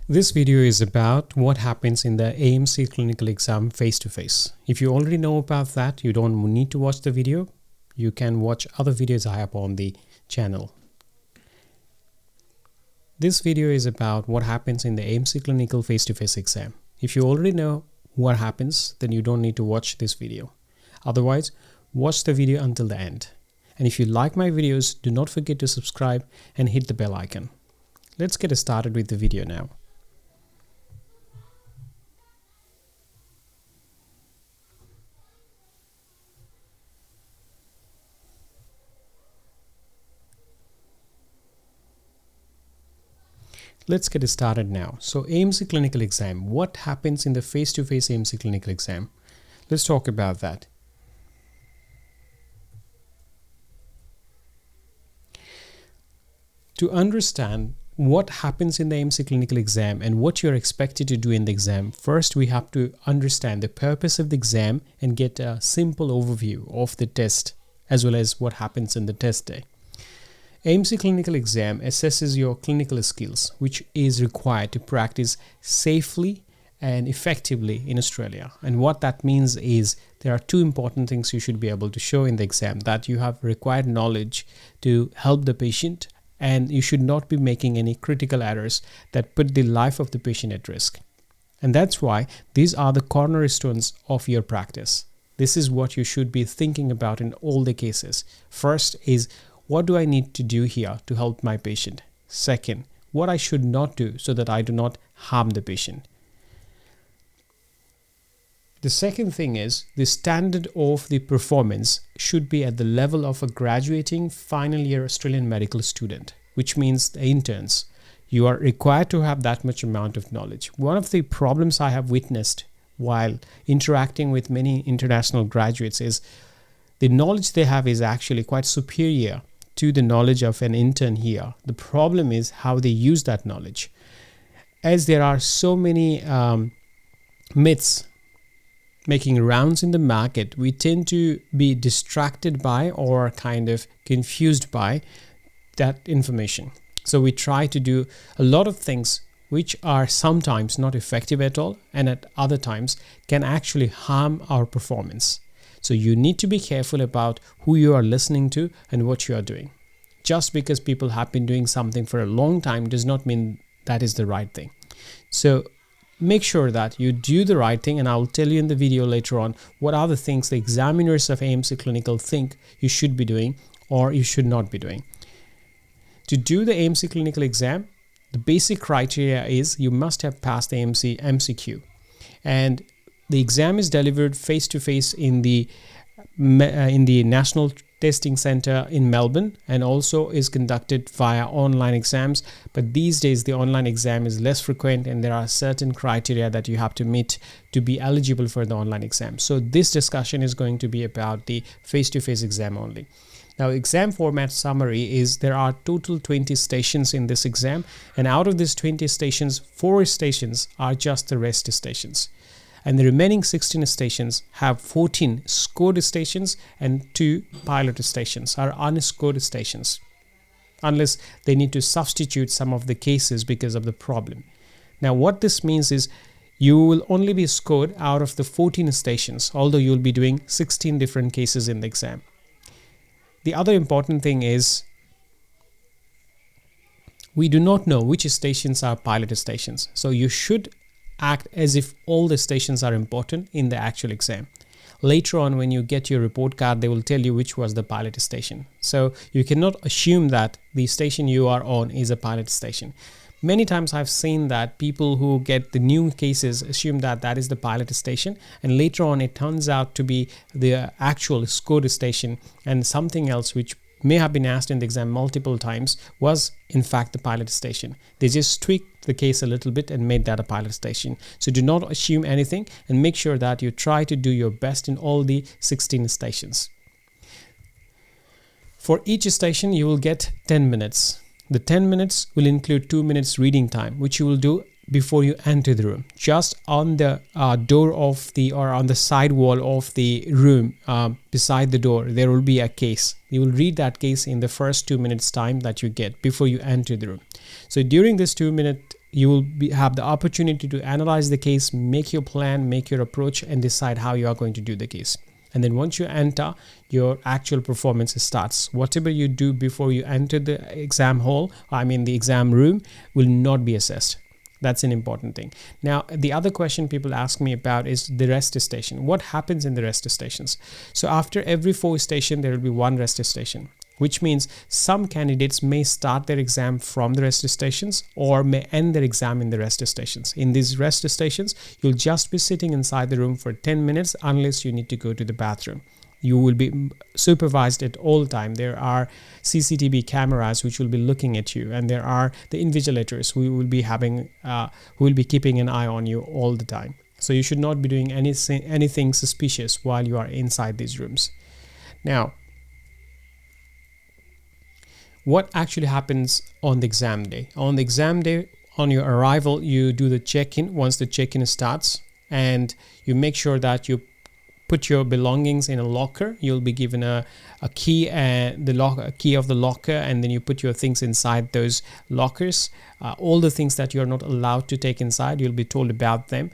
This video is about what happens in the AMC Clinical Exam face-to-face. If you already know about that, you don't need to watch the video. You can watch other videos I have on the channel. This video is about what happens in the AMC Clinical face-to-face exam. If you already know what happens, then you don't need to watch this video. Otherwise, watch the video until the end. And if you like my videos, do not forget to subscribe and hit the bell icon. Let's get started with the video now. Let's get started now. So AMC Clinical Exam. What happens in the face-to-face AMC Clinical Exam? Let's talk about that. To understand what happens in the AMC Clinical Exam and what you're expected to do in the exam, first we have to understand the purpose of the exam and get a simple overview of the test as well as what happens in the test day. AMC Clinical Exam assesses your clinical skills, which is required to practice safely and effectively in Australia. And what that means is there are two important things you should be able to show in the exam: that you have required knowledge to help the patient, and you should not be making any critical errors that put the life of the patient at risk. And that's why these are the cornerstones of your practice. This is what you should be thinking about in all the cases. First is, what do I need to do here to help my patient? Second, what I should not do so that I do not harm the patient. The second thing is, the standard of the performance should be at the level of a graduating final year Australian medical student, which means the interns. You are required to have that much amount of knowledge. One of the problems I have witnessed while interacting with many international graduates is the knowledge they have is actually quite superior to the knowledge of an intern here. The problem is how they use that knowledge. As there are so many myths making rounds in the market, we tend to be distracted by or kind of confused by that information. So we try to do a lot of things which are sometimes not effective at all, and at other times can actually harm our performance. So you need to be careful about who you are listening to and what you are doing. Just because people have been doing something for a long time does not mean that is the right thing. So make sure that you do the right thing, and I will tell you in the video later on what are the things the examiners of AMC Clinical think you should be doing or you should not be doing. To do the AMC Clinical Exam, the basic criteria is you must have passed the AMC MCQ, and the exam is delivered face-to-face in the National Testing Centre in Melbourne, and also is conducted via online exams. But these days the online exam is less frequent, and there are certain criteria that you have to meet to be eligible for the online exam. So this discussion is going to be about the face-to-face exam only. Now, exam format summary is there are total 20 stations in this exam, and out of these 20 stations, 4 stations are just the rest stations. And the remaining 16 stations have 14 scored stations and 2 pilot stations are unscored stations, unless they need to substitute some of the cases because of the problem. Now, what this means is you will only be scored out of the 14 stations, although you'll be doing 16 different cases in the exam. The other important thing is we do not know which stations are pilot stations. So you should act as if all the stations are important in the actual exam. Later on, when you get your report card, they will tell you which was the pilot station. So you cannot assume that the station you are on is a pilot station. Many times I've seen that people who get the new cases assume that that is the pilot station, and later on it turns out to be the actual scored station, and something else which may have been asked in the exam multiple times was in fact the pilot station. They just tweaked the case a little bit and made that a pilot station. So do not assume anything, and make sure that you try to do your best in all the 16 stations. For each station you will get 10 minutes. The 10 minutes will include 2 minutes reading time, which you will do before you enter the room. Just on the door of the, or on the side wall of the room, beside the door, there will be a case. You will read that case in the first 2 minutes time that you get before you enter the room. So during this 2 minute you will have the opportunity to analyze the case, make your plan, make your approach, and decide how you are going to do the case. And then once you enter, your actual performance starts. Whatever you do before you enter the exam hall, the exam room, will not be assessed. That's an important thing. Now, the other question people ask me about is the rest station. What happens in the rest stations? So after every 4 stations, there will be 1 rest station, which means some candidates may start their exam from the rest stations or may end their exam in the rest stations. In these rest stations, you'll just be sitting inside the room for 10 minutes unless you need to go to the bathroom. You will be supervised at all time. There are CCTV cameras which will be looking at you, and there are the invigilators who will be keeping an eye on you all the time. So you should not be doing anything suspicious while you are inside these rooms. Now, what actually happens on the exam day? On the exam day, on your arrival, you do the check-in. Once the check-in starts, and you make sure that you put your belongings in a locker. You'll be given a key, a key of the locker, and then you put your things inside those lockers. All the things that you're not allowed to take inside, you'll be told about them.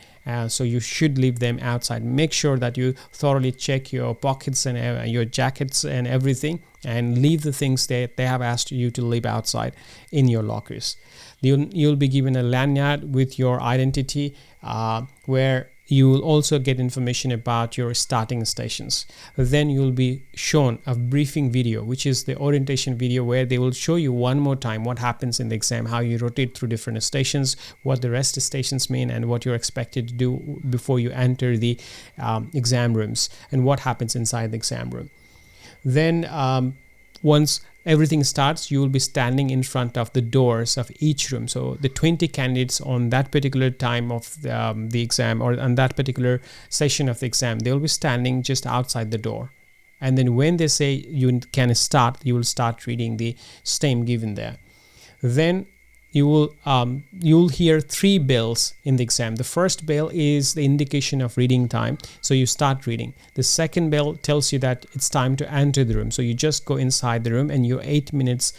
So you should leave them outside. Make sure that you thoroughly check your pockets and your jackets and everything, and leave the things that they have asked you to leave outside in your lockers. You'll be given a lanyard with your identity, where you will also get information about your starting stations. Then you'll be shown a briefing video, which is the orientation video, where they will show you one more time what happens in the exam, how you rotate through different stations, what the rest stations mean, and what you're expected to do before you enter the exam rooms, and what happens inside the exam room. Then once everything starts, you will be standing in front of the doors of each room. So the 20 candidates on that particular time of the exam, or on that particular session of the exam, they will be standing just outside the door. And then when they say you can start, you will start reading the STEM given there. Then you will hear 3 bells in the exam. The first bell is the indication of reading time, so you start reading. The second bell tells you that it's time to enter the room, so you just go inside the room, and your 8 minutes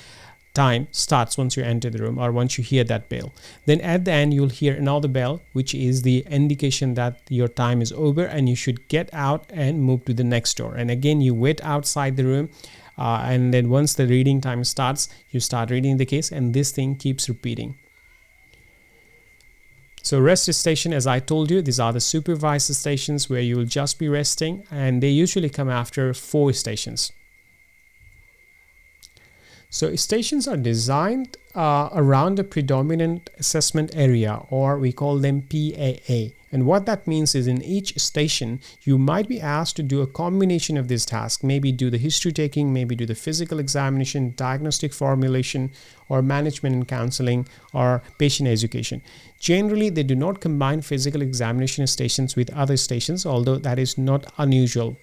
time starts once you enter the room, or once you hear that bell. Then at the end, you'll hear another bell, which is the indication that your time is over and you should get out and move to the next door. And again, you wait outside the room. And then once the reading time starts, you start reading the case, and this thing keeps repeating. So rest station, as I told you, these are the supervised stations where you will just be resting, and they usually come after 4 stations. So stations are designed around the predominant assessment area, or we call them PAA. And what that means is, in each station, you might be asked to do a combination of this task. Maybe do the history taking, maybe do the physical examination, diagnostic formulation, or management and counseling, or patient education. Generally, they do not combine physical examination stations with other stations, although that is not unusual.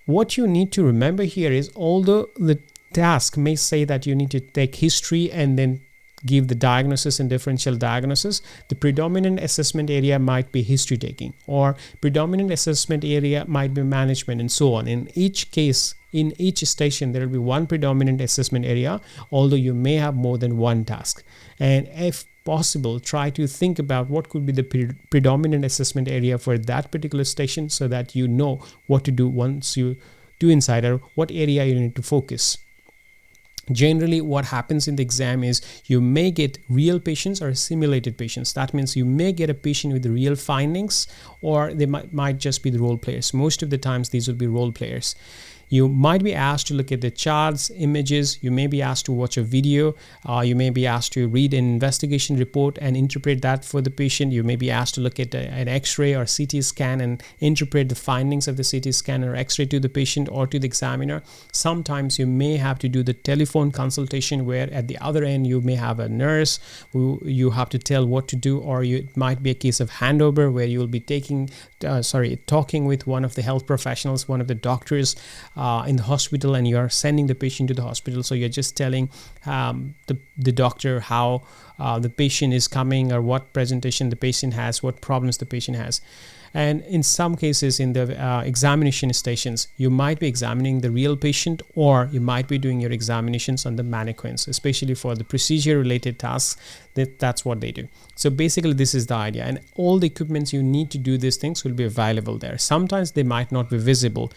What you need to remember here is, although the task may say that you need to take history and then give the diagnosis and differential diagnosis, the predominant assessment area might be history taking, or predominant assessment area might be management, and so on. In each case, in each station, there will be one predominant assessment area, although you may have more than one task. And if possible, try to think about what could be the predominant assessment area for that particular station, so that you know what to do once you do inside, or what area you need to focus. Generally, what happens in the exam is you may get real patients or simulated patients. That means you may get a patient with the real findings, or they might just be the role players. Most of the times, these will be role players. You might be asked to look at the charts, images. You may be asked to watch a video. You may be asked to read an investigation report and interpret that for the patient. You may be asked to look at an X-ray or CT scan and interpret the findings of the CT scan or X-ray to the patient or to the examiner. Sometimes you may have to do the telephone consultation, where at the other end you may have a nurse who you have to tell what to do, or it might be a case of handover, where you will be talking with one of the health professionals, one of the doctors in the hospital, and you are sending the patient to the hospital. So you're just telling the doctor how the patient is coming or what presentation the patient has, what problems the patient has. And in some cases in the examination stations, you might be examining the real patient, or you might be doing your examinations on the mannequins, especially for the procedure related tasks. That's what they do. So basically this is the idea, and all the equipments you need to do these things will be available there. Sometimes they might not be visible.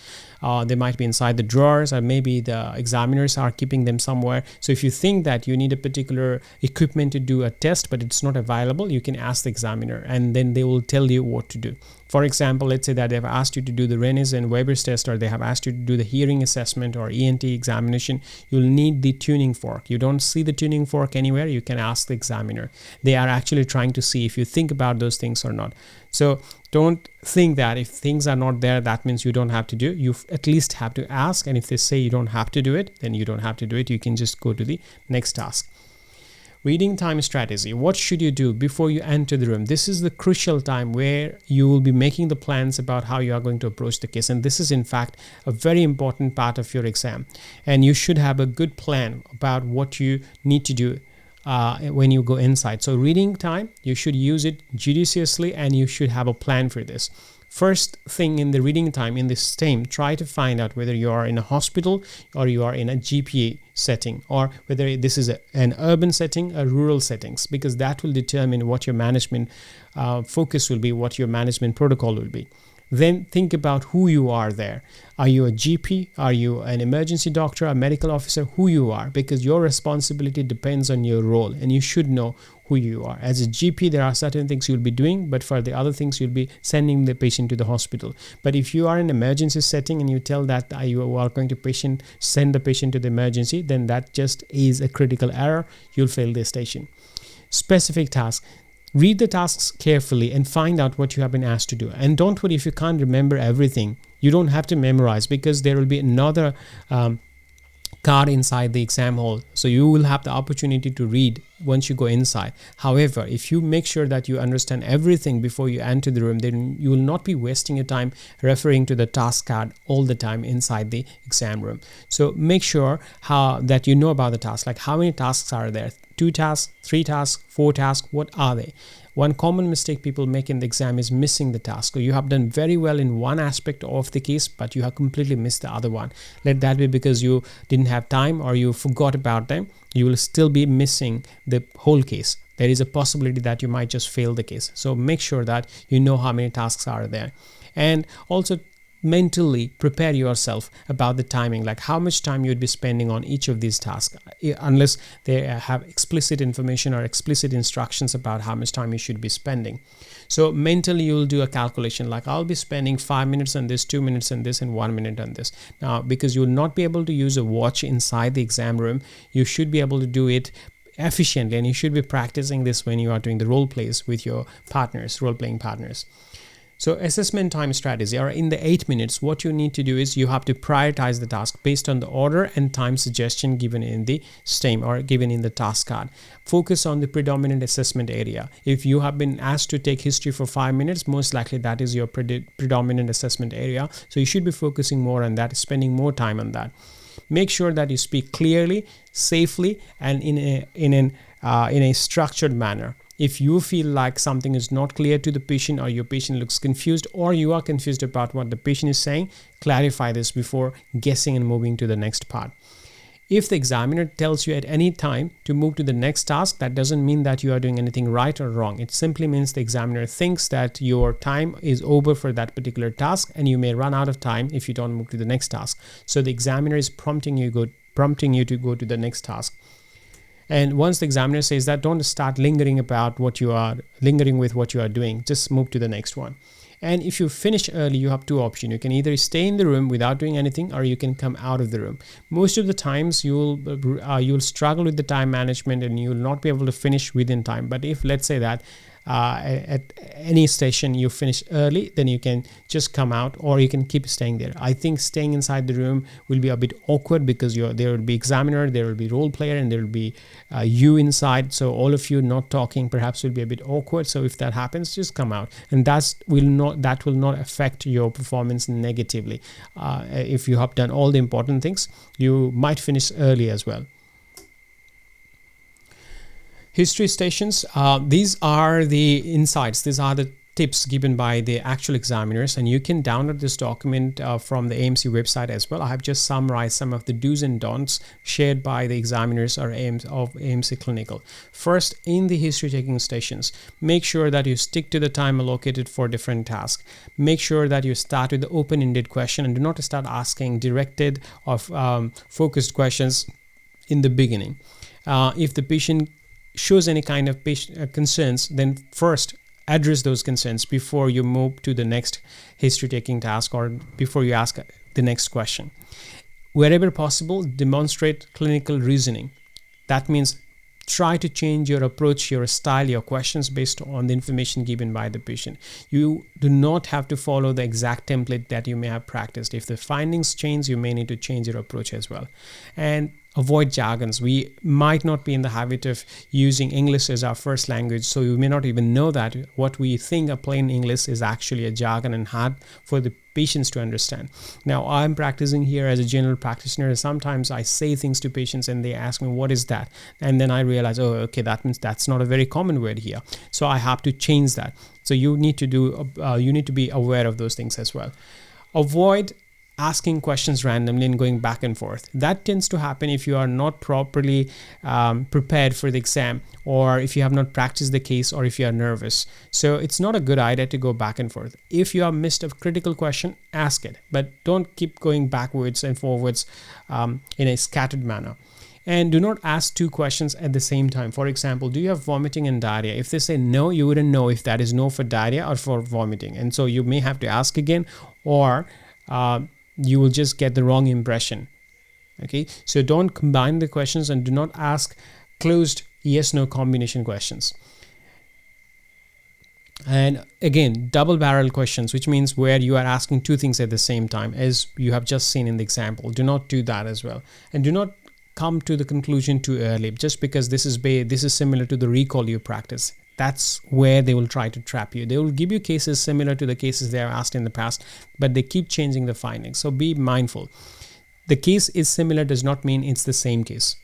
They might be inside the drawers, or maybe the examiners are keeping them somewhere. So if you think that you need a particular equipment to do a test but it's not available, you can ask the examiner and then they will tell you what to do. For example, let's say that they've asked you to do the Rennes and Weber's test, or they have asked you to do the hearing assessment or ENT examination. You'll need the tuning fork. You don't see the tuning fork anywhere, you can ask the examiner. They are actually trying to see if you think about those things or not. So don't think that if things are not there, that means you don't have to do it. You at least have to ask, and if they say you don't have to do it, then you don't have to do it. You can just go to the next task. Reading time strategy. What should you do before you enter the room? This is the crucial time where you will be making the plans about how you are going to approach the case. And this is in fact a very important part of your exam. And you should have a good plan about what you need to do when you go inside. So reading time, you should use it judiciously and you should have a plan for this. First thing in the reading time, in this time, try to find out whether you are in a hospital or you are in a GPA setting, or whether this is an urban setting or rural settings, because that will determine what your management focus will be, what your management protocol will be. Then think about who you are there. Are you a GP? Are you an emergency doctor, a medical officer? Who you are, because your responsibility depends on your role and you should know who you are. As a GP, there are certain things you'll be doing, but for the other things, you'll be sending the patient to the hospital. But if you are in an emergency setting and you tell that you are going to send the patient to the emergency, then that just is a critical error. You'll fail the station. Specific tasks. Read the tasks carefully and find out what you have been asked to do. And don't worry if you can't remember everything. You don't have to memorize, because there will be another card inside the exam hall. So you will have the opportunity to read once you go inside. However, if you make sure that you understand everything before you enter the room, then you will not be wasting your time referring to the task card all the time inside the exam room. So make sure that you know about the task, like how many tasks are there? 2 tasks, 3 tasks, 4 tasks, what are they? One common mistake people make in the exam is missing the task. So you have done very well in one aspect of the case, but you have completely missed the other one. Let that be because you didn't have time or you forgot about them. You will still be missing the whole case. There is a possibility that you might just fail the case. So make sure that you know how many tasks are there. And also mentally prepare yourself about the timing, like how much time you'd be spending on each of these tasks, unless they have explicit information or explicit instructions about how much time you should be spending. So mentally you'll do a calculation, like I'll be spending 5 minutes on this, 2 minutes on this, and 1 minute on this. Now, because you'll not be able to use a watch inside the exam room, you should be able to do it efficiently, and you should be practicing this when you are doing the role plays with your partners, role-playing partners. So assessment time strategy, or in the 8 minutes, what you need to do is you have to prioritize the task based on the order and time suggestion given in the STEM or given in the task card. Focus on the predominant assessment area. If you have been asked to take history for 5 minutes, most likely that is your predominant assessment area. So you should be focusing more on that, spending more time on that. Make sure that you speak clearly, safely, and in a structured manner. If you feel like something is not clear to the patient, or your patient looks confused, or you are confused about what the patient is saying, clarify this before guessing and moving to the next part. If the examiner tells you at any time to move to the next task, that doesn't mean that you are doing anything right or wrong. It simply means the examiner thinks that your time is over for that particular task and you may run out of time if you don't move to the next task. So the examiner is prompting you to go to the next task. And once the examiner says that, don't start lingering with what you are doing. Just move to the next one. And if you finish early, you have 2 options. You can either stay in the room without doing anything, or you can come out of the room. Most of the times you'll struggle with the time management and you'll not be able to finish within time. But if, let's say that at any station you finish early, then you can just come out, or you can keep staying there. I think staying inside the room will be a bit awkward because there will be examiner, there will be role player, and there will be you inside. So all of you not talking perhaps will be a bit awkward. So if that happens, just come out, and that will not affect your performance negatively. If you have done all the important things, you might finish early as well. History stations, these are the insights, these are the tips given by the actual examiners, and you can download this document from the AMC website as well. I have just summarized some of the do's and don'ts shared by the examiners or of AMC Clinical. First, in the history taking stations, make sure that you stick to the time allocated for different tasks. Make sure that you start with the open-ended question and do not start asking directed or focused questions in the beginning. If the patient shows any kind of concerns, then first address those concerns before you move to the next history taking task or before you ask the next question. Wherever possible, demonstrate clinical reasoning. That means try to change your approach, your style, your questions based on the information given by the patient. You do not have to follow the exact template that you may have practiced. If the findings change, you may need to change your approach as well. And avoid jargons. We might not be in the habit of using English as our first language, so you may not even know that what we think a plain English is actually a jargon and hard for the patients to understand. Now, I'm practicing here as a general practitioner, and sometimes I say things to patients and they ask me, what is that? And then I realize, oh, okay, that means that's not a very common word here. So I have to change that. So you need to be aware of those things as well. Avoid asking questions randomly and going back and forth. That tends to happen if you are not properly prepared for the exam, or if you have not practiced the case, or if you are nervous. So it's not a good idea to go back and forth. If you have missed a critical question, ask it, but don't keep going backwards and forwards in a scattered manner. And do not ask two questions at the same time. For example, do you have vomiting and diarrhea? If they say no, you wouldn't know if that is no for diarrhea or for vomiting. And so you may have to ask again, or you will just get the wrong impression. Okay, so don't combine the questions and do not ask closed yes-no combination questions. And again, double barrel questions, which means where you are asking two things at the same time, as you have just seen in the example. Do not do that as well. And do not come to the conclusion too early, just because this is similar to the recall you practice. That's where they will try to trap you. They will give you cases similar to the cases they have asked in the past, but they keep changing the findings. So be mindful. The case is similar does not mean it's the same case.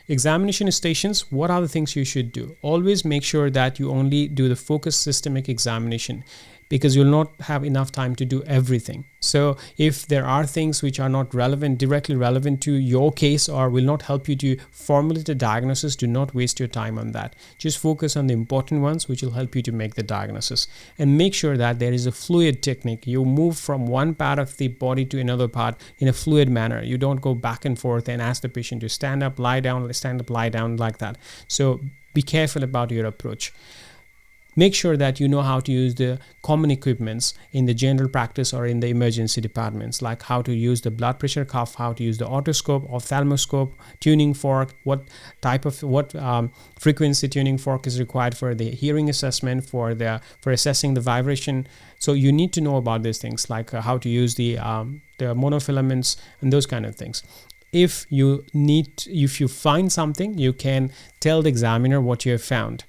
Examination stations, what are the things you should do? Always make sure that you only do the focused systemic examination, because you'll not have enough time to do everything. So if there are things which are not directly relevant to your case, or will not help you to formulate a diagnosis, do not waste your time on that. Just focus on the important ones which will help you to make the diagnosis. And make sure that there is a fluid technique. You move from one part of the body to another part in a fluid manner. You don't go back and forth and ask the patient to stand up, lie down, like that. So be careful about your approach. Make sure that you know how to use the common equipments in the general practice or in the emergency departments, like how to use the blood pressure cuff, how to use the otoscope, ophthalmoscope, tuning fork, what frequency tuning fork is required for the hearing assessment, for assessing the vibration. So you need to know about these things, like how to use the monofilaments and those kind of things. If you find something, you can tell the examiner what you have found.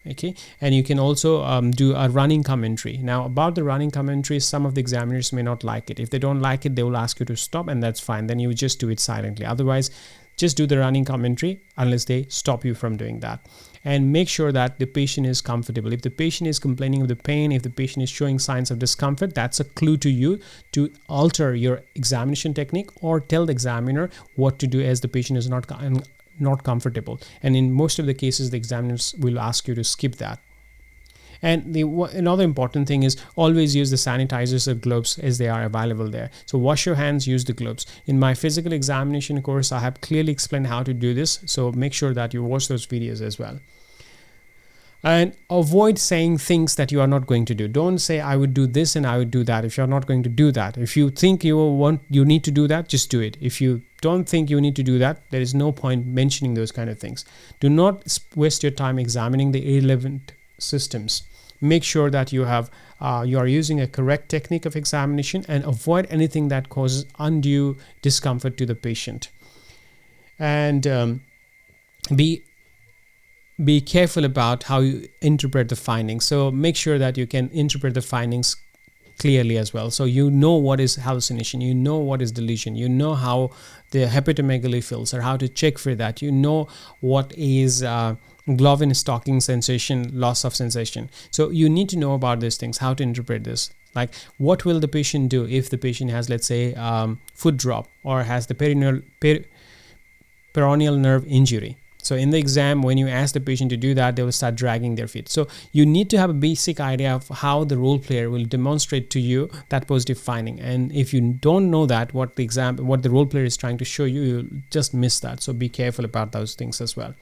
Okay, and you can also do a running commentary. Now, about the running commentary, some of the examiners may not like it. If they don't like it, they will ask you to stop, and that's fine. Then you just do it silently. Otherwise, just do the running commentary unless they stop you from doing that. And make sure that the patient is comfortable. If the patient is complaining of the pain, if the patient is showing signs of discomfort, that's a clue to you to alter your examination technique, or tell the examiner what to do as the patient is not comfortable. And in most of the cases, the examiners will ask you to skip that. And another important thing is always use the sanitizers or gloves as they are available there. So wash your hands, use the gloves. In my physical examination course, I have clearly explained how to do this. So make sure that you watch those videos as well. And avoid saying things that you are not going to do. Don't say, I would do this and I would do that, if you're not going to do that. If you think you need to do that, just do it. If you don't think you need to do that, there is no point mentioning those kind of things. Do not waste your time examining the irrelevant systems. Make sure that you are using a correct technique of examination, and avoid anything that causes undue discomfort to the patient. And be careful about how you interpret the findings. So make sure that you can interpret the findings clearly as well. So you know what is hallucination, you know what is delusion, you know how the hepatomegaly feels or how to check for that, you know what is Glovin stalking sensation, loss of sensation. So you need to know about these things, how to interpret this. Like, what will the patient do if the patient has, let's say, foot drop or has the peroneal nerve injury? So in the exam, when you ask the patient to do that, they will start dragging their feet. So you need to have a basic idea of how the role player will demonstrate to you that positive finding. And if you don't know that, what the role player is trying to show you, you'll just miss that. So be careful about those things as well.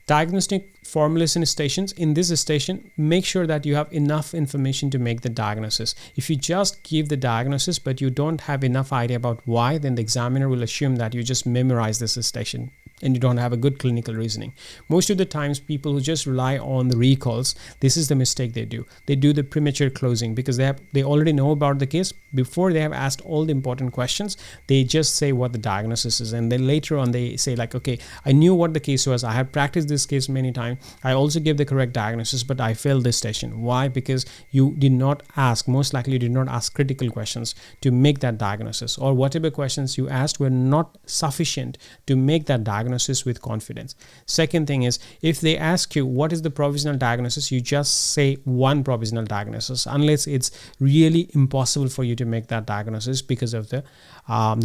Diagnostic formulation stations. In this station, make sure that you have enough information to make the diagnosis. If you just give the diagnosis but you don't have enough idea about why, then the examiner will assume that you just memorize this station and you don't have a good clinical reasoning. Most of the times, people who just rely on the recalls, this is the mistake they do. They do the premature closing because they already know about the case. Before they have asked all the important questions, they just say what the diagnosis is, and then later on they say like, okay, I knew what the case was, I have practiced this case many times, I also gave the correct diagnosis, but I failed this station. Why? Because you did not ask, most likely you did not ask critical questions to make that diagnosis, or whatever questions you asked were not sufficient to make that diagnosis with confidence. Second thing is, if they ask you what is the provisional diagnosis, you just say one provisional diagnosis, unless it's really impossible for you to make that diagnosis because of the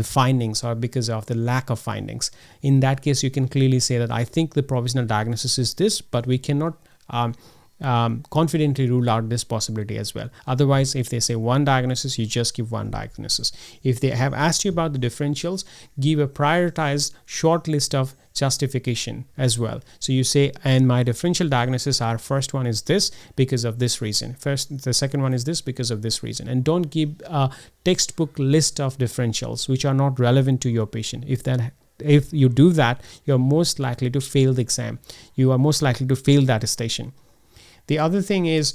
findings or because of the lack of findings. In that case, you can clearly say that I think the provisional diagnosis is this, but we cannot confidently rule out this possibility as well. Otherwise, if they say one diagnosis, you just give one diagnosis. If they have asked you about the differentials, give a prioritized short list of justification as well. So you say, and my differential diagnosis are, first one is this because of this reason, the second one is this because of this reason, and don't give a textbook list of differentials which are not relevant to your patient. If you do that, you're most likely to fail the exam. You are most likely to fail that station. The other thing is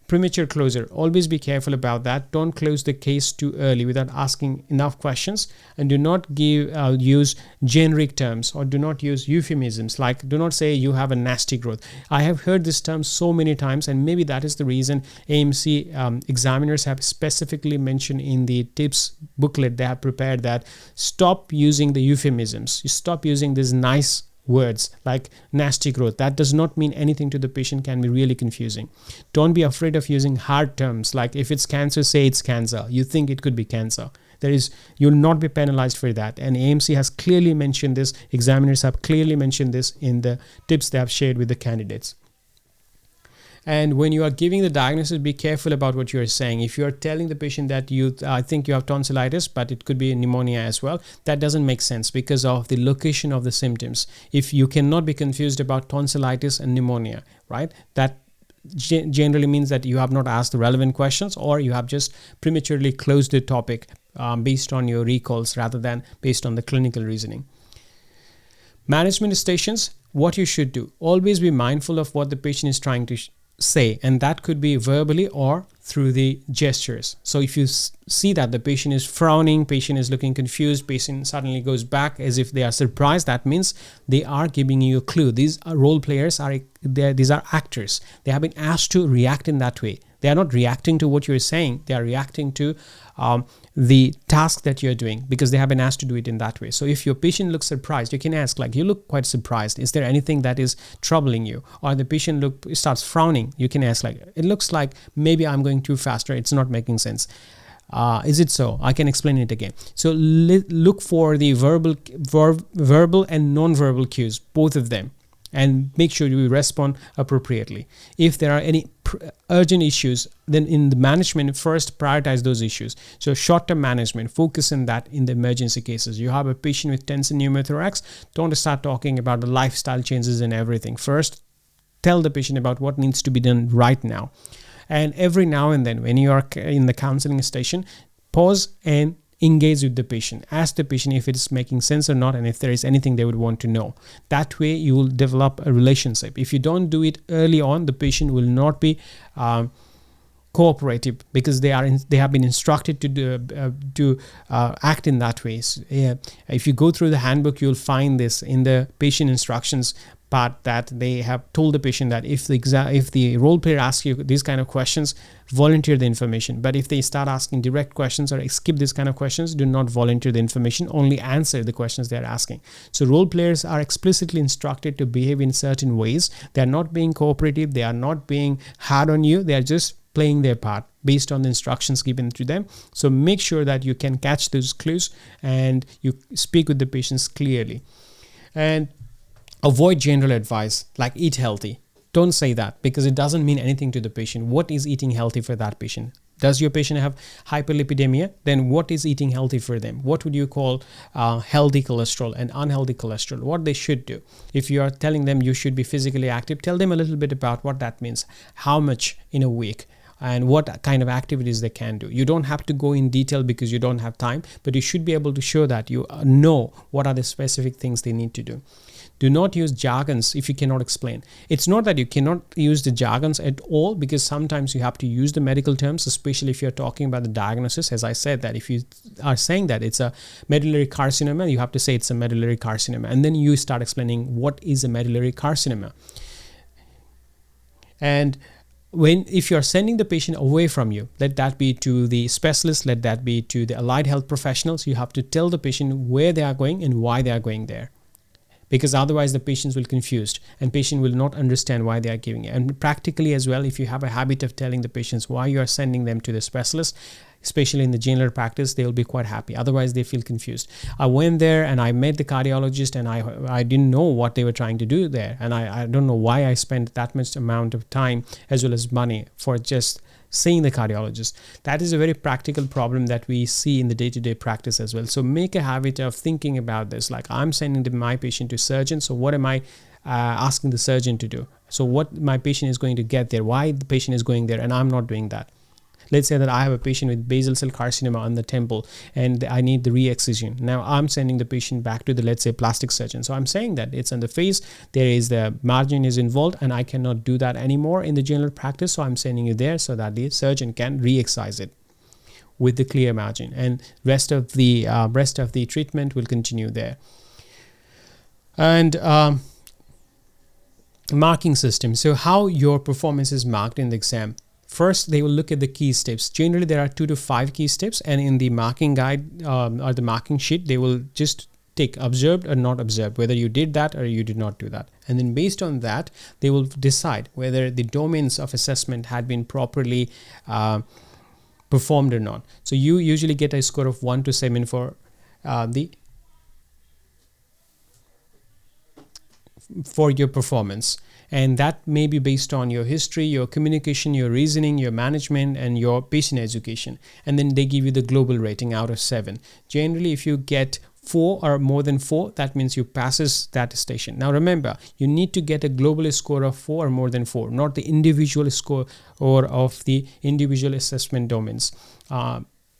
premature closure. Always be careful about that. Don't close the case too early without asking enough questions, and do not use generic terms or do not use euphemisms. Like, do not say you have a nasty growth. I have heard this term so many times, and maybe that is the reason AMC examiners have specifically mentioned in the tips booklet they have prepared that stop using the euphemisms. You stop using these nice words like nasty growth. That does not mean anything to the patient, can be really confusing. Don't be afraid of using hard terms like, if it's cancer, say it's cancer. You think it could be cancer. You'll not be penalized for that. And AMC has clearly mentioned this. Examiners have clearly mentioned this in the tips they have shared with the candidates. And when you are giving the diagnosis, be careful about what you are saying. If you are telling the patient that I think you have tonsillitis, but it could be pneumonia as well, that doesn't make sense because of the location of the symptoms. If you cannot be confused about tonsillitis and pneumonia, right? That generally means that you have not asked the relevant questions, or you have just prematurely closed the topic based on your recalls rather than based on the clinical reasoning. Management stations, what you should do. Always be mindful of what the patient is trying to say, and that could be verbally or through the gestures. So if you see that the patient is frowning, patient is looking confused, patient suddenly goes back as if they are surprised, that means they are giving you a clue. These role players these are actors. They have been asked to react in that way. They are not reacting to what you're saying, they are reacting to the task that you're doing because they have been asked to do it in that way. So if your patient looks surprised, you can ask like, you look quite surprised, is there anything that is troubling you? Or the patient starts frowning, you can ask like, it looks like maybe I'm going too fast, or it's not making sense. Is it so? I can explain it again. So look for the verbal and non-verbal cues, both of them, and make sure you respond appropriately. If there are any urgent issues, then in the management, first prioritize those issues. So short-term management, focus on that in the emergency cases. You have a patient with tension pneumothorax, don't start talking about the lifestyle changes and everything. First, tell the patient about what needs to be done right now. And every now and then, when you are in the counseling station, pause and engage with the patient. Ask the patient if it is making sense or not, and if there is anything they would want to know. That way you will develop a relationship. If you don't do it early on, the patient will not be cooperative because they have been instructed to act in that way. So, if you go through the handbook, you'll find this in the patient instructions. part that they have told the patient that if the role player asks you these kind of questions, volunteer the information. But if they start asking direct questions or skip these kind of questions, do not volunteer the information, only answer the questions they are asking. So role players are explicitly instructed to behave in certain ways. They are not being cooperative, they are not being hard on you, they are just playing their part based on the instructions given to them. So make sure that you can catch those clues and you speak with the patients clearly. And avoid general advice like eat healthy. Don't say that, because it doesn't mean anything to the patient. What is eating healthy for that patient? Does your patient have hyperlipidemia? Then what is eating healthy for them? What would you call healthy cholesterol and unhealthy cholesterol? What they should do. If you are telling them you should be physically active, tell them a little bit about what that means, how much in a week, and what kind of activities they can do. You don't have to go in detail because you don't have time, but you should be able to show that you know what are the specific things they need to do. Do not use jargons if you cannot explain. It's not that you cannot use the jargons at all, because sometimes you have to use the medical terms, especially if you're talking about the diagnosis. As I said, that if you are saying that it's a medullary carcinoma, you have to say it's a medullary carcinoma, and then you start explaining what is a medullary carcinoma. And if you're sending the patient away from you, let that be to the specialist, let that be to the allied health professionals, you have to tell the patient where they are going and why they are going there. Because otherwise the patients will confused and patient will not understand why they are giving it. And practically as well, if you have a habit of telling the patients why you are sending them to the specialist, especially in the general practice, they will be quite happy. Otherwise they feel confused. I went there and I met the cardiologist and I didn't know what they were trying to do there. And I don't know why I spent that much amount of time as well as money for just seeing the cardiologist. That is a very practical problem that we see in the day-to-day practice as well. So make a habit of thinking about this, like I'm sending my patient to surgeon, so what am I asking the surgeon to do? So what my patient is going to get there, why the patient is going there, and I'm not doing that. Let's say that I have a patient with basal cell carcinoma on the temple and I need the re-excision. Now I'm sending the patient back to the, let's say, plastic surgeon. So I'm saying that it's on the face, there is the margin is involved and I cannot do that anymore in the general practice. So I'm sending you there so that the surgeon can re-excise it with the clear margin, and rest of the treatment will continue there. And marking system. So how your performance is marked in the exam. First, they will look at the key steps. Generally, there are 2 to 5 key steps, and in the marking guide or the marking sheet, they will just take observed or not observed, whether you did that or you did not do that. And then based on that, they will decide whether the domains of assessment had been properly performed or not. So you usually get a score of 1 to 7 for your performance. And that may be based on your history, your communication, your reasoning, your management, and your patient education. And then they give you the global rating out of 7. Generally, if you get 4 or more than 4, that means you passes that station. Now remember, you need to get a global score of 4 or more than 4, not the individual score or of the individual assessment domains.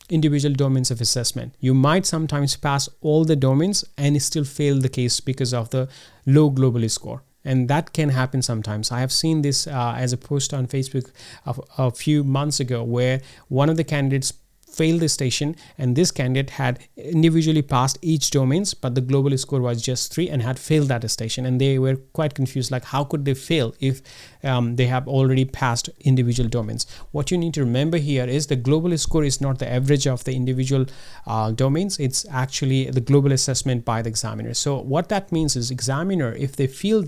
Individual domains of assessment. You might sometimes pass all the domains and still fail the case because of the low global score. And that can happen sometimes. I have seen this as a post on Facebook a few months ago, where one of the candidates failed the station, and this candidate had individually passed each domains, but the global score was just 3 and had failed that station. And they were quite confused, like how could they fail if they have already passed individual domains. What you need to remember here is the global score is not the average of the individual domains. It's actually the global assessment by the examiner. So what that means is examiner, if they feel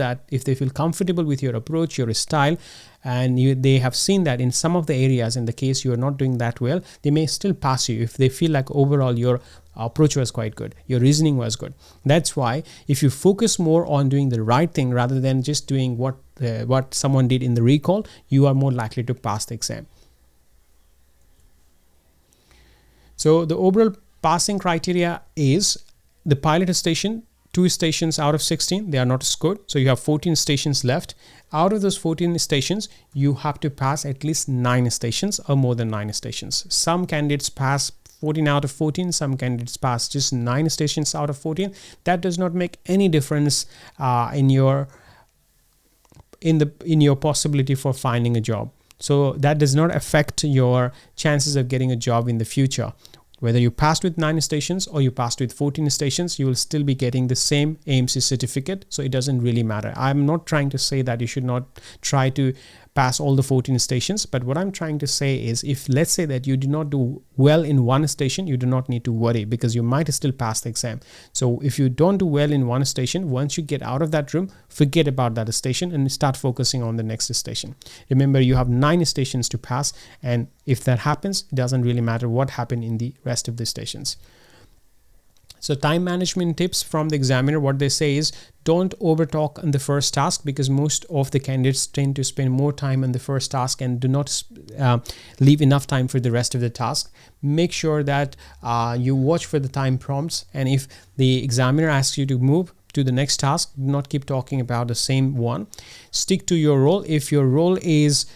comfortable with your approach, your style, and they have seen that in some of the areas in the case you are not doing that well, they may still pass you if they feel like overall your approach was quite good, your reasoning was good. That's why if you focus more on doing the right thing rather than just doing what someone did in the recall, you are more likely to pass the exam. So the overall passing criteria is the pilot station, 2 stations out of 16, they are not scored. So you have 14 stations left. Out of those 14 stations, you have to pass at least 9 stations or more than 9 stations. Some candidates pass 14 out of 14, some candidates pass just 9 stations out of 14. That does not make any difference in your possibility for finding a job. So that does not affect your chances of getting a job in the future. Whether you passed with 9 stations or you passed with 14 stations, you will still be getting the same AMC certificate. So it doesn't really matter. I'm not trying to say that you should not try to pass all the 14 stations, but what I'm trying to say is, if let's say that you do not do well in one station, you do not need to worry, because you might still pass the exam. So if you don't do well in one station, once you get out of that room, forget about that station and start focusing on the next station. Remember, you have 9 stations to pass, and if that happens, it doesn't really matter what happened in the rest of the stations. So time management tips from the examiner, what they say is, don't overtalk on the first task, because most of the candidates tend to spend more time on the first task and do not leave enough time for the rest of the task. Make sure that you watch for the time prompts, and if the examiner asks you to move to the next task, do not keep talking about the same one. Stick to your role. If your role is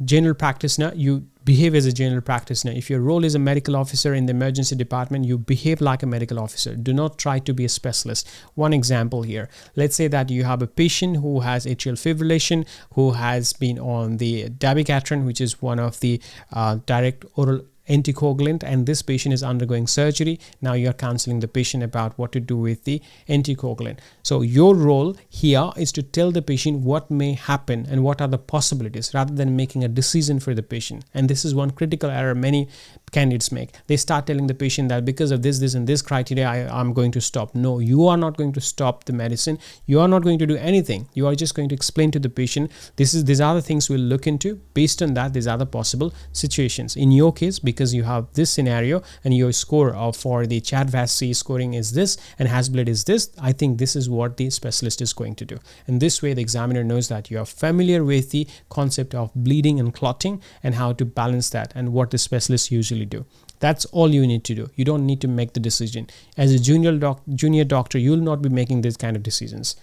general practitioner, you behave as a general practitioner. If your role is a medical officer in the emergency department, you behave like a medical officer. Do not try to be a specialist. One example here, let's say that you have a patient who has atrial fibrillation, who has been on the dabigatran, which is one of the direct oral anticoagulant, and this patient is undergoing surgery. Now you are counseling the patient about what to do with the anticoagulant. So your role here is to tell the patient what may happen and what are the possibilities, rather than making a decision for the patient. And this is one critical error many candidates make. They start telling the patient that because of this and this criteria, I'm going to stop. No, you are not going to stop the medicine. You are not going to do anything. You are just going to explain to the patient, these are the things we'll look into. Based on that, these are the possible situations. In your case, because you have this scenario and your score for the CHAD-VASc scoring is this and Hasbled is this, I think this is what the specialist is going to do. And this way the examiner knows that you are familiar with the concept of bleeding and clotting and how to balance that and what the specialists usually do. That's all you need to do. You don't need to make the decision. As a junior doctor, you will not be making these kind of decisions.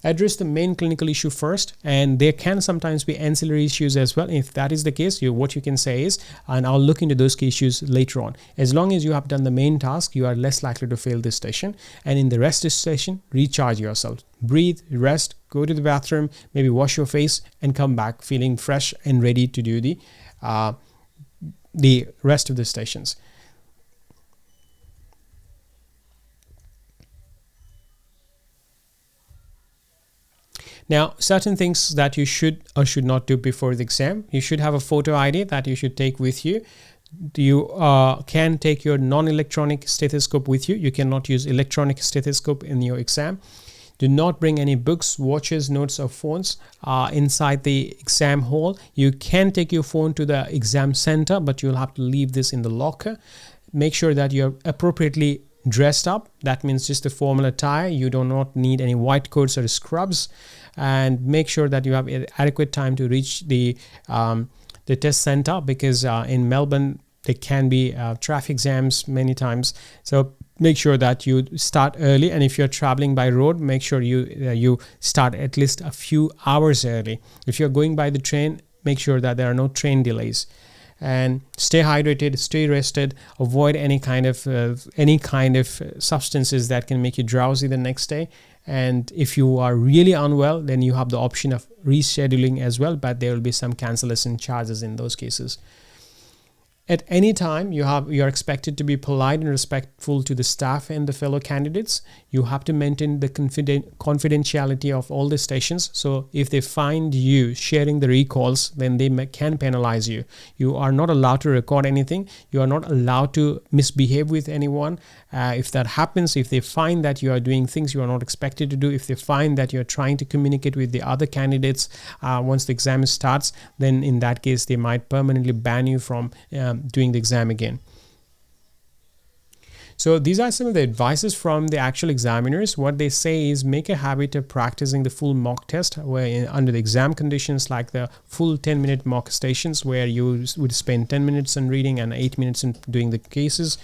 Address the main clinical issue first, and there can sometimes be ancillary issues as well. If that is the case, what you can say is, and I'll look into those issues later on. As long as you have done the main task, you are less likely to fail this station. And in the rest station, recharge yourself. Breathe, rest, go to the bathroom, maybe wash your face, and come back feeling fresh and ready to do the rest of the stations. Now, certain things that you should or should not do before the exam. You should have a photo ID that you should take with you. You can take your non-electronic stethoscope with you. You cannot use electronic stethoscope in your exam. Do not bring any books, watches, notes, or phones inside the exam hall. You can take your phone to the exam center, but you'll have to leave this in the locker. Make sure that you're appropriately dressed up. That means just a formal attire. You do not need any white coats or scrubs. And make sure that you have adequate time to reach the test center, because in Melbourne there can be traffic jams many times. So make sure that you start early, and if you're traveling by road, make sure you start at least a few hours early. If you're going by the train, make sure that there are no train delays. And stay hydrated, stay rested, avoid any kind of substances that can make you drowsy the next day. And if you are really unwell, then you have the option of rescheduling as well, but there will be some cancellation charges in those cases. At any time, you are expected to be polite and respectful to the staff and the fellow candidates. You have to maintain the confidentiality of all the stations. So if they find you sharing the recalls, then they can penalize you. You are not allowed to record anything. You are not allowed to misbehave with anyone. If that happens, if they find that you are doing things you are not expected to do, if they find that you are trying to communicate with the other candidates once the exam starts, then in that case, they might permanently ban you from doing the exam again. So these are some of the advices from the actual examiners. What they say is, make a habit of practicing the full mock test under the exam conditions, like the full 10-minute mock stations where you would spend 10 minutes on reading and 8 minutes in doing the cases.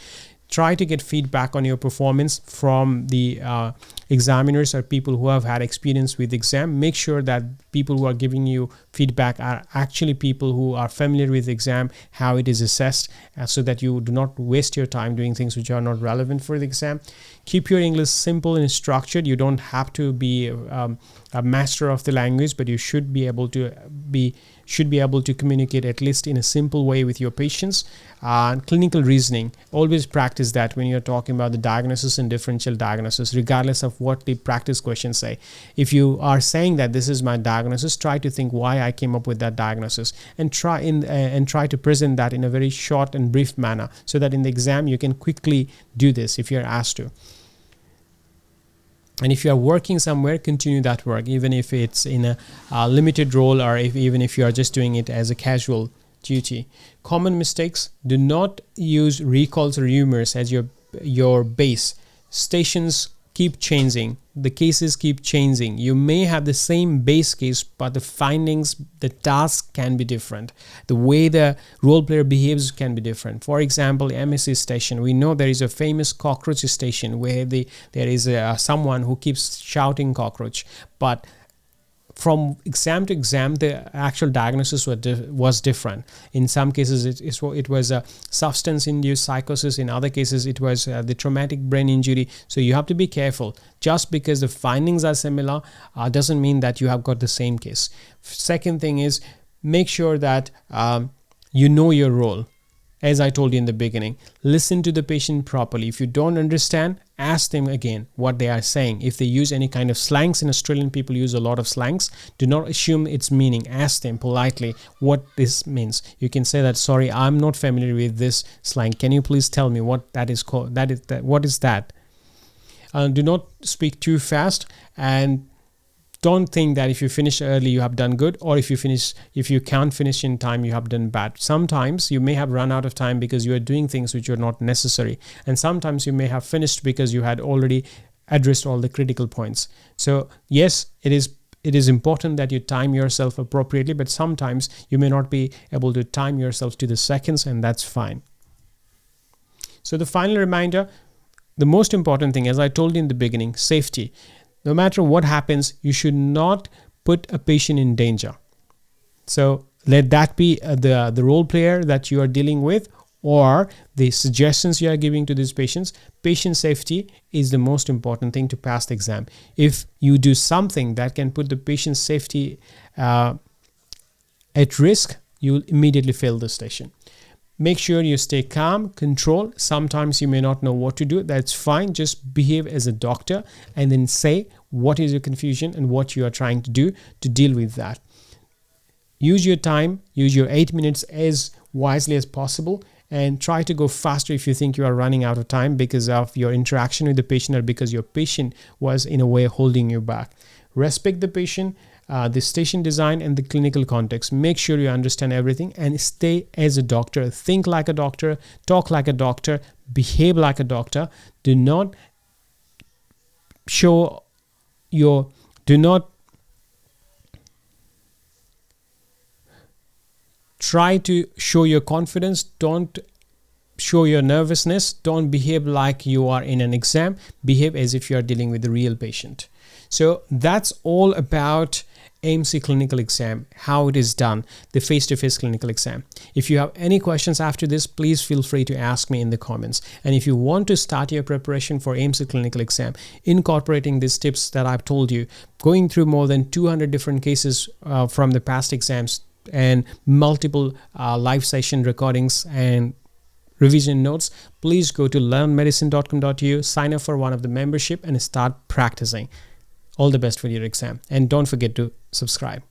Try to get feedback on your performance from the examiners or people who have had experience with the exam. Make sure that people who are giving you feedback are actually people who are familiar with the exam, how it is assessed, so that you do not waste your time doing things which are not relevant for the exam. Keep your English simple and structured. You don't have to be a master of the language, but you should be able to should be able to communicate at least in a simple way with your patients. Clinical reasoning, always practice that when you're talking about the diagnosis and differential diagnosis, regardless of what the practice questions say. If you are saying that this is my diagnosis, try to think why I came up with that diagnosis, and try to present that in a very short and brief manner, so that in the exam you can quickly do this if you're asked to. And if you are working somewhere, continue that work, even if it's in a limited role, or even if you are just doing it as a casual duty. Common mistakes: do not use recalls or rumors as your base. Stations keep changing, the cases keep changing. You may have the same base case, but the findings, the task can be different. The way the role player behaves can be different. For example, MSc station, we know there is a famous cockroach station where there is someone who keeps shouting cockroach, but from exam to exam, the actual diagnosis was different. In some cases, it was a substance-induced psychosis. In other cases, it was the traumatic brain injury. So you have to be careful. Just because the findings are similar doesn't mean that you have got the same case. Second thing is, make sure that you know your role. As I told you in the beginning, listen to the patient properly. If you don't understand, ask them again what they are saying. If they use any kind of slangs, and Australian people use a lot of slangs, do not assume its meaning. Ask them politely what this means. You can say that, sorry, I'm not familiar with this slang. Can you please tell me what that is called? What is that? Do not speak too fast, and don't think that if you finish early you have done good, or if you can't finish in time you have done bad. Sometimes you may have run out of time because you are doing things which are not necessary, and sometimes you may have finished because you had already addressed all the critical points. So yes, it is important that you time yourself appropriately, but sometimes you may not be able to time yourself to the seconds, and that's fine. So the final reminder, the most important thing, as I told you in the beginning, safety. No matter what happens, you should not put a patient in danger. So let that be the role player that you are dealing with, or the suggestions you are giving to these patients. Patient safety is the most important thing to pass the exam. If you do something that can put the patient's safety at risk, you will immediately fail the station. Make sure you stay calm, control. Sometimes you may not know what to do. That's fine. Just behave as a doctor and then say what is your confusion and what you are trying to do to deal with that. Use your time, use your 8 minutes as wisely as possible, and try to go faster if you think you are running out of time because of your interaction with the patient or because your patient was in a way holding you back. Respect the patient, the station design, and the clinical context. Make sure you understand everything and stay as a doctor. Think like a doctor, talk like a doctor, behave like a doctor. Do not try to show your confidence. Don't show your nervousness. Don't behave like you are in an exam. Behave as if you are dealing with a real patient. So that's all about AMC Clinical Exam, how it is done, the face-to-face clinical exam. If you have any questions after this, please feel free to ask me in the comments. And if you want to start your preparation for AMC Clinical Exam, incorporating these tips that I've told you, going through more than 200 different cases from the past exams and multiple live session recordings and revision notes, please go to learnmedicine.com.au, sign up for one of the membership and start practicing. All the best for your exam, and don't forget to subscribe.